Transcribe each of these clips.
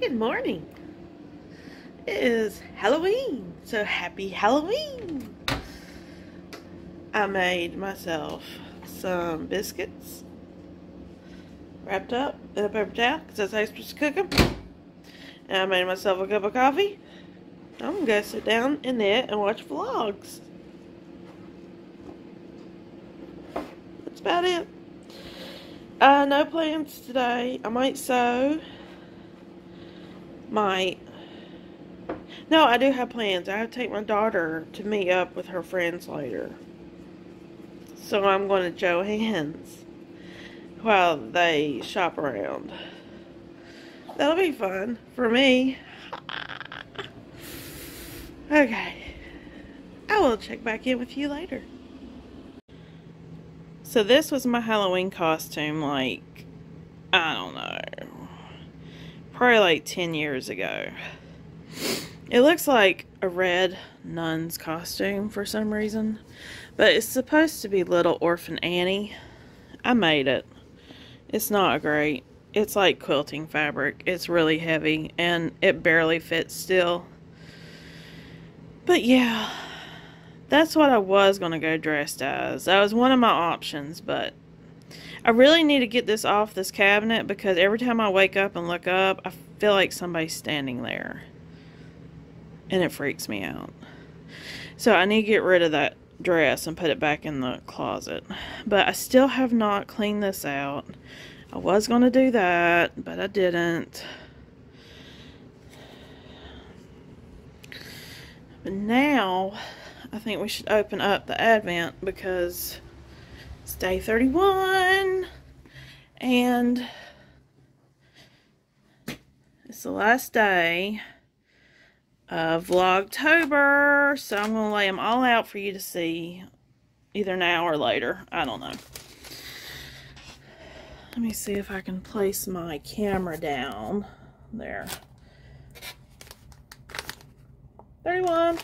Good morning. It is Halloween, so happy Halloween. I made myself some biscuits wrapped up in a paper towel because that's how you're supposed to cook them. And I made myself a cup of coffee. I'm going to go sit down and knit and watch vlogs. That's about it. No plans today. I might sew. No, I do have plans. I have to take my daughter to meet up with her friends later. So I'm going to Joann's while they shop around. That'll be fun for me. Okay. I will check back in with you later. So this was my Halloween costume, like, I don't know, probably like 10 years ago. It looks like a red nun's costume for some reason, but it's supposed to be Little Orphan Annie. I made it. It's not great. It's like quilting fabric. It's really heavy and it barely fits still. But yeah, that's what I was going to go dressed as. That was one of my options, but I really need to get this off this cabinet because every time I wake up and look up, I feel like somebody's standing there. And it freaks me out. So I need to get rid of that dress and put it back in the closet. But I still have not cleaned this out. I was going to do that, but I didn't. But now, I think we should open up the Advent because it's day 31. And it's the last day of Vlogtober, so I'm going to lay them all out for you to see either now or later. I don't know. Let me see if I can place my camera down. There. 31.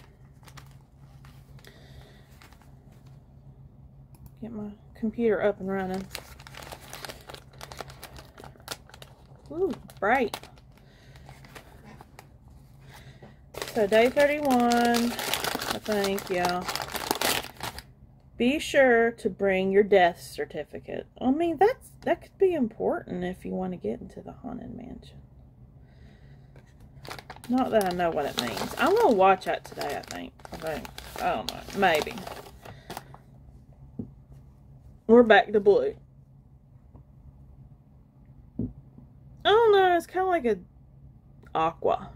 Get my computer up and running. Ooh, bright. So day 31, I think, yeah. Be sure to bring your death certificate. I mean, that could be important if you want to get into the Haunted Mansion. Not that I know what it means. I'm going to watch that today, I think. I don't know. Maybe. We're back to blue. I don't know. It's kind of like a aqua.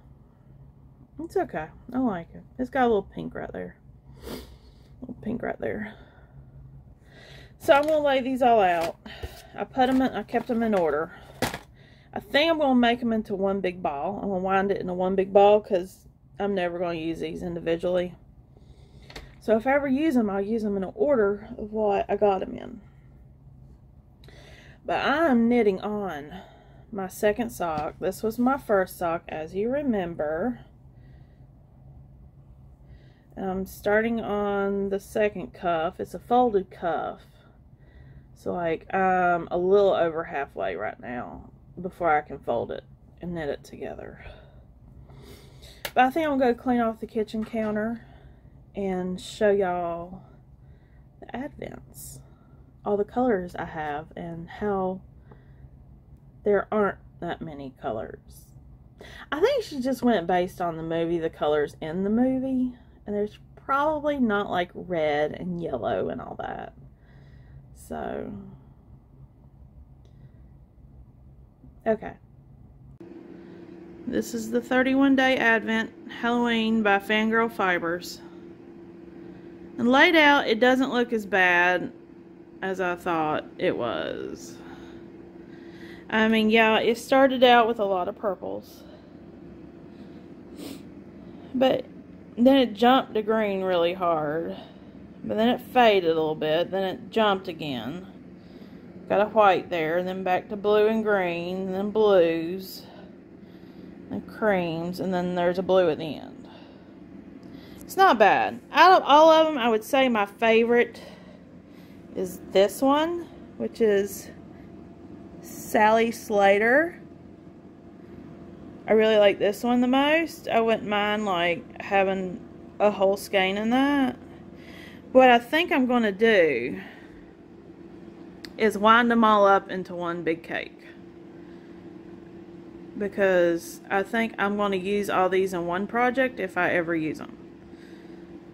It's okay. I like it. It's got a little pink right there. A little pink right there. So I'm going to lay these all out. I kept them in order. I think I'm going to make them into one big ball. I'm going to wind it into one big ball because I'm never going to use these individually. So if I ever use them, I'll use them in an order of what I got them in. But I'm knitting on my second sock. This was my first sock, as you remember. I'm starting on the second cuff. It's a folded cuff. So like I'm a little over halfway right now before I can fold it and knit it together. But I think I'm going to clean off the kitchen counter and show y'all the Advents. All the colors I have and how there aren't that many colors. I think she just went based on the movie, the colors in the movie. And there's probably not like red and yellow and all that. So, okay. This is the 31-day Advent Halloween by Fangirl Fibers. And laid out, it doesn't look as bad as I thought it was. I mean, yeah, it started out with a lot of purples. But then it jumped to green really hard. But then it faded a little bit. Then it jumped again. Got a white there. And then back to blue and green. And then blues. And creams. And then there's a blue at the end. It's not bad. Out of all of them, I would say my favorite is this one. Which is Sally Slater. I really like this one the most. I wouldn't mind like having a whole skein in that. What I think I'm going to do is wind them all up into one big cake, because I think I'm going to use all these in one project if I ever use them.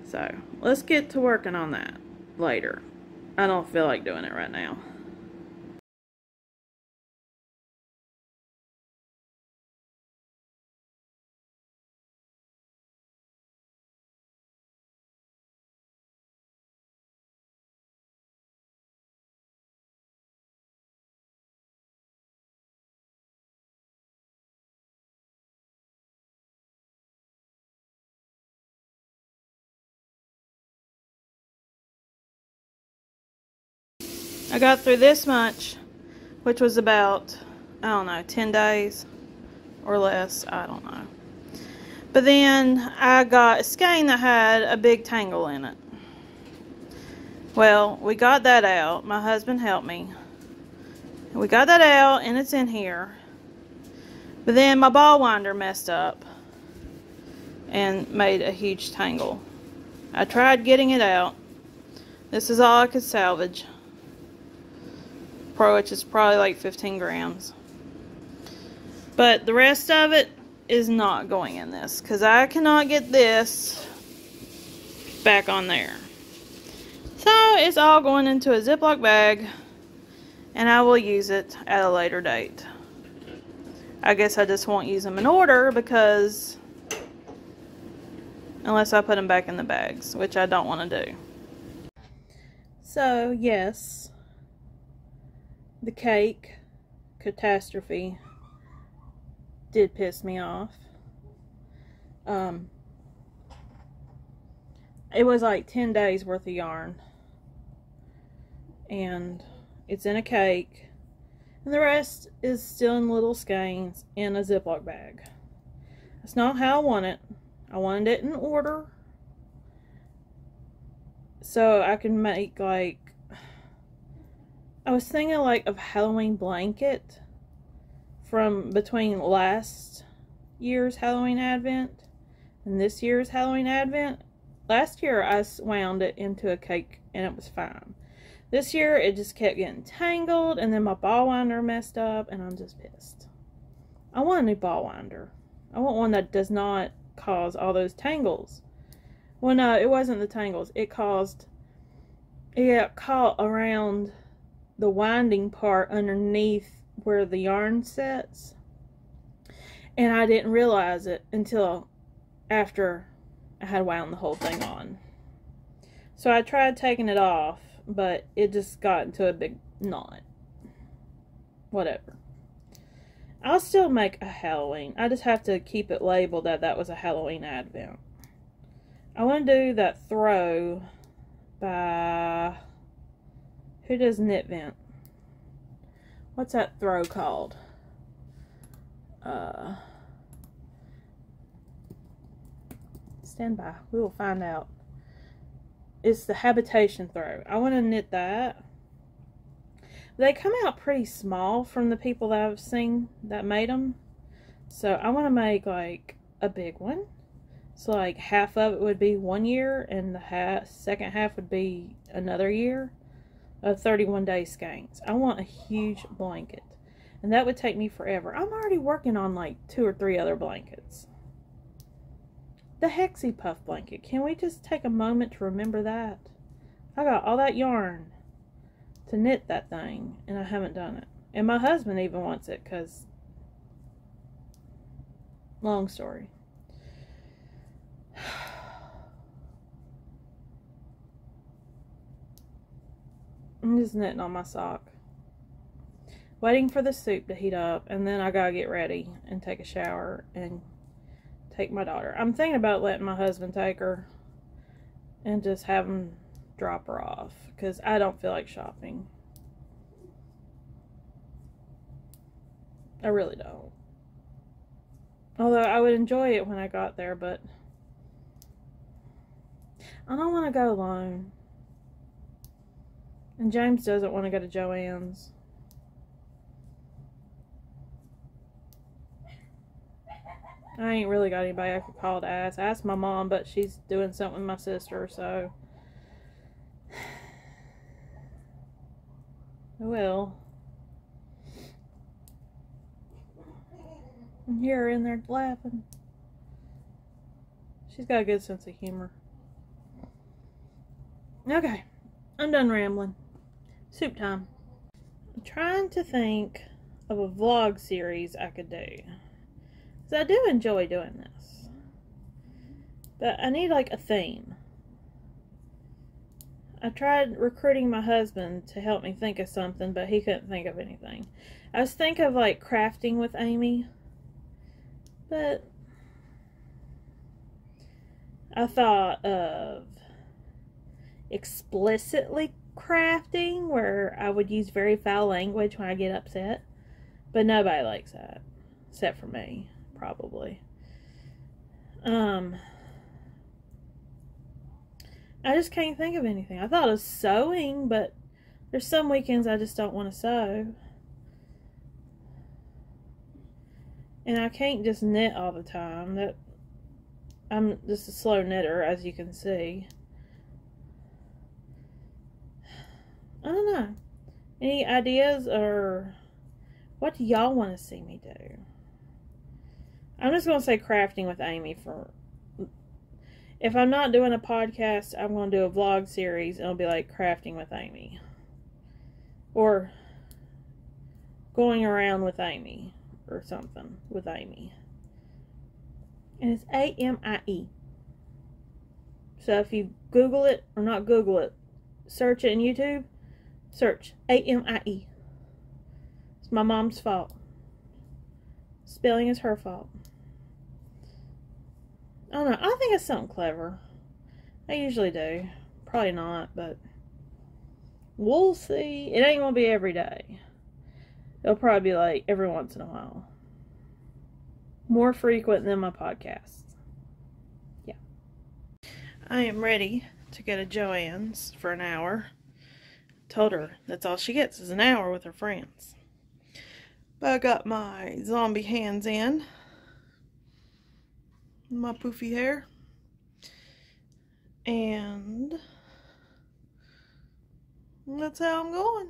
So let's get to working on that later. I don't feel like doing it right now. I got through this much, which was about, I don't know, 10 days or less, I don't know. But then I got a skein that had a big tangle in it. Well, we got that out. My husband helped me. We got that out and it's in here. But then my ball winder messed up and made a huge tangle. I tried getting it out. This is all I could salvage, which is probably like 15 grams. But the rest of it is not going in this, because I cannot get this back on there. So it's all going into a Ziploc bag, and I will use it at a later date. I guess I just won't use them in order, because unless I put them back in the bags, which I don't want to do. So yes, the cake catastrophe did piss me off. It was like 10 days worth of yarn, and it's in a cake, and the rest is still in little skeins in a Ziploc bag. That's not how I want it. I wanted it in order so I can make, like, I was thinking like of Halloween blanket from between last year's Halloween Advent and this year's Halloween Advent. Last year I wound it into a cake and it was fine. This year it just kept getting tangled, and then my ball winder messed up, and I'm just pissed. I want a new ball winder. I want one that does not cause all those tangles. Well, no, it wasn't the tangles. It got caught around the winding part underneath where the yarn sets, and I didn't realize it until after I had wound the whole thing on. So I tried taking it off, but it just got into a big knot. Whatever. I'll still make a Halloween. I just have to keep it labeled that that was a Halloween Advent. I want to do that throw by, who does Knit Vent? What's that throw called? Stand by. We will find out. It's the habitation throw. I want to knit that. They come out pretty small from the people that I've seen that made them. So I want to make like a big one. So like half of it would be 1 year, and the second half would be another year of 31-day skeins. I want a huge blanket, and that would take me forever. I'm already working on like 2 or 3 other blankets. The Hexie Puff blanket. Can we just take a moment to remember that? I got all that yarn to knit that thing, and I haven't done it. And my husband even wants it, because, long story. I'm just knitting on my sock, waiting for the soup to heat up, and then I gotta get ready and take a shower and take my daughter. I'm thinking about letting my husband take her and just have him drop her off, because I don't feel like shopping. I really don't. Although I would enjoy it when I got there, but I don't want to go alone. And James doesn't want to go to Joann's. I ain't really got anybody I could call to ask. I asked my mom, but she's doing something with my sister, so. I will. And hear her in there laughing. She's got a good sense of humor. Okay, I'm done rambling. Soup time. I'm trying to think of a vlog series I could do. Because I do enjoy doing this. But I need like a theme. I tried recruiting my husband to help me think of something, but he couldn't think of anything. I was thinking of like crafting with Amy. But I thought of explicitly crafting, where I would use very foul language when I get upset. But nobody likes that. Except for me, probably. I just can't think of anything. I thought of sewing, but there's some weekends I just don't want to sew. And I can't just knit all the time. I'm just a slow knitter, as you can see. I don't know. Any ideas, or what do y'all want to see me do? I'm just going to say crafting with Amy for... If I'm not doing a podcast, I'm going to do a vlog series. It'll be like crafting with Amy. Or going around with Amy. Or something with Amy. And it's A-M-I-E. So if you Google it, or not Google it, search it in YouTube, search A-M-I-E. It's my mom's fault. Spelling is her fault. I don't know. I think it's something clever. I usually do. Probably not, but we'll see. It ain't gonna be every day. It'll probably be like every once in a while. More frequent than my podcasts. Yeah. I am ready to go to Joann's for an hour. Told her that's all she gets is an hour with her friends. But I got my zombie hands in. My poofy hair. And that's how I'm going.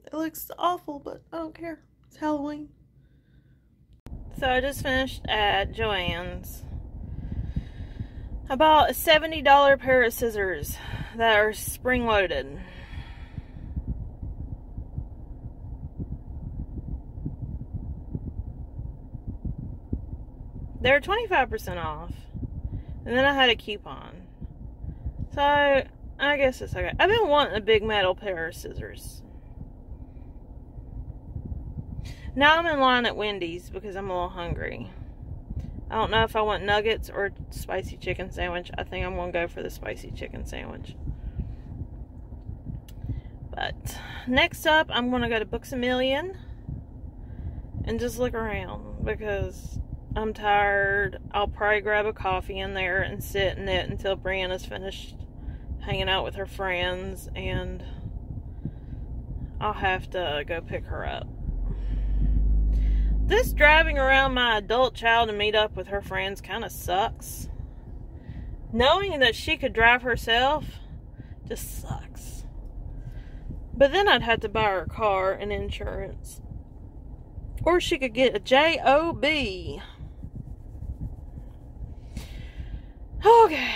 It looks awful, but I don't care. It's Halloween. So I just finished at Joann's. I bought a $70 pair of scissors that are spring-loaded. They're 25% off. And then I had a coupon. So, I guess it's okay. I've been wanting a big metal pair of scissors. Now I'm in line at Wendy's because I'm a little hungry. I don't know if I want nuggets or spicy chicken sandwich. I think I'm going to go for the spicy chicken sandwich. But next up, I'm going to go to Books A Million and just look around because I'm tired. I'll probably grab a coffee in there and sit and knit until Brianna's finished hanging out with her friends, and I'll have to go pick her up. This driving around my adult child to meet up with her friends kind of sucks. Knowing that she could drive herself just sucks. But then I'd have to buy her a car and insurance. Or she could get a J-O-B. Okay.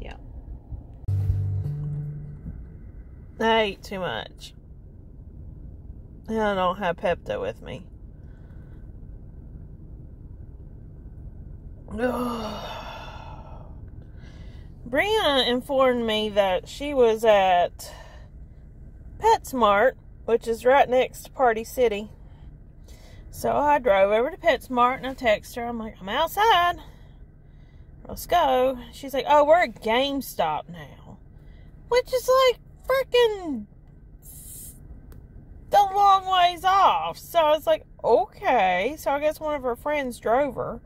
Yeah. I ate too much. And I don't have Pepto with me. Brianna informed me that she was at PetSmart, which is right next to Party City. So I drove over to PetSmart and I texted her. I'm like, I'm outside. Let's go. She's like, oh, we're at GameStop now. Which is like freaking a long ways off. So I was like, okay. So I guess one of her friends drove her.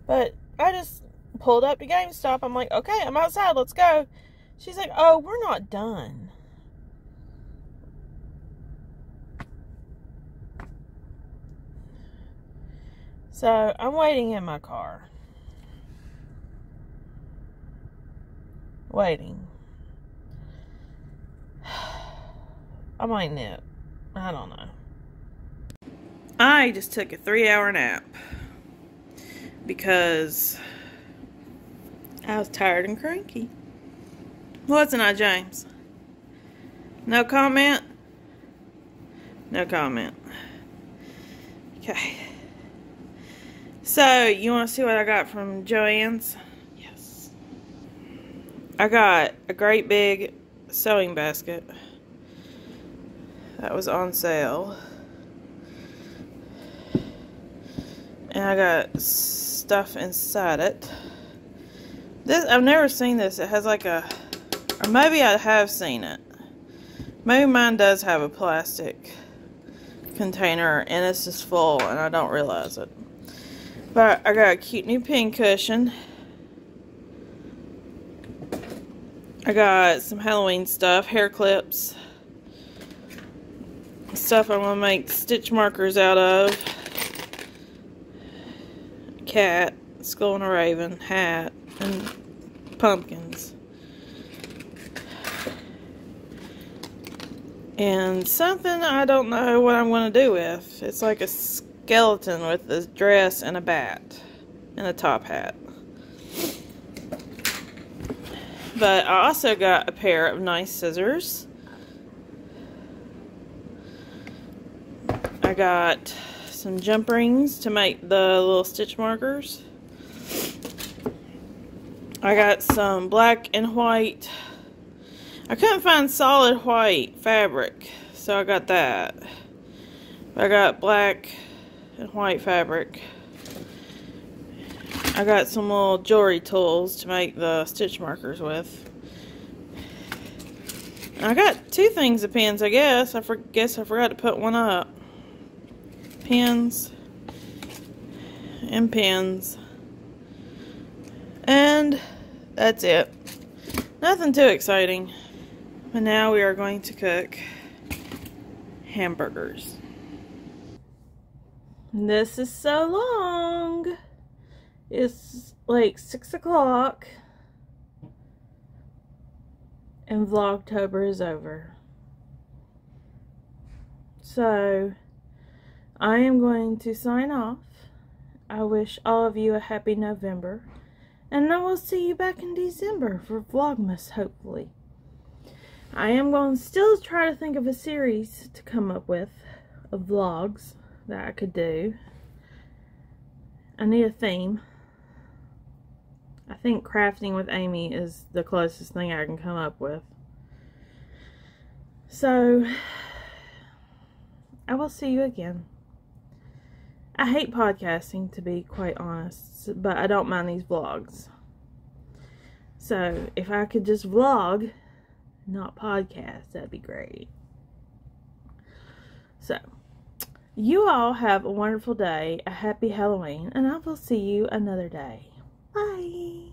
But I just pulled up to GameStop. I'm like, okay, I'm outside. Let's go. She's like, oh, we're not done. So, I'm waiting in my car. Waiting. I might nip. I don't know. I just took a 3-hour nap because I was tired and cranky. Wasn't I, James? No comment? No comment. Okay. So, you want to see what I got from Joann's? Yes. I got a great big sewing basket that was on sale. And I got stuff inside it. This, I've never seen this. It has like a, or maybe I have seen it. Maybe mine does have a plastic container and it's just full and I don't realize it. But I got a cute new pin cushion. I got some Halloween stuff, hair clips, stuff I'm gonna make stitch markers out of. Cat, skull and a raven, hat, and pumpkins. And something I don't know what I'm going to do with. It's like a skeleton with a dress and a bat and a top hat. But I also got a pair of nice scissors. I got some jump rings to make the little stitch markers. I got some black and white. I couldn't find solid white fabric, so I got that. I got black and white fabric. I got some little jewelry tools to make the stitch markers with. And I got 2 things of pins, I guess. Guess I forgot to put one up. Pins and pins. And that's it. Nothing too exciting. But now we are going to cook hamburgers. This is so long. It's like 6 o'clock. And Vlogtober is over. So, I am going to sign off. I wish all of you a happy November. And I will see you back in December for Vlogmas, hopefully. I am going to still try to think of a series to come up with of vlogs that I could do. I need a theme. I think crafting with Amy is the closest thing I can come up with. So, I will see you again. I hate podcasting, to be quite honest, but I don't mind these vlogs. So, if I could just vlog, not podcast, that'd be great. So, you all have a wonderful day, a happy Halloween, and I will see you another day. Bye!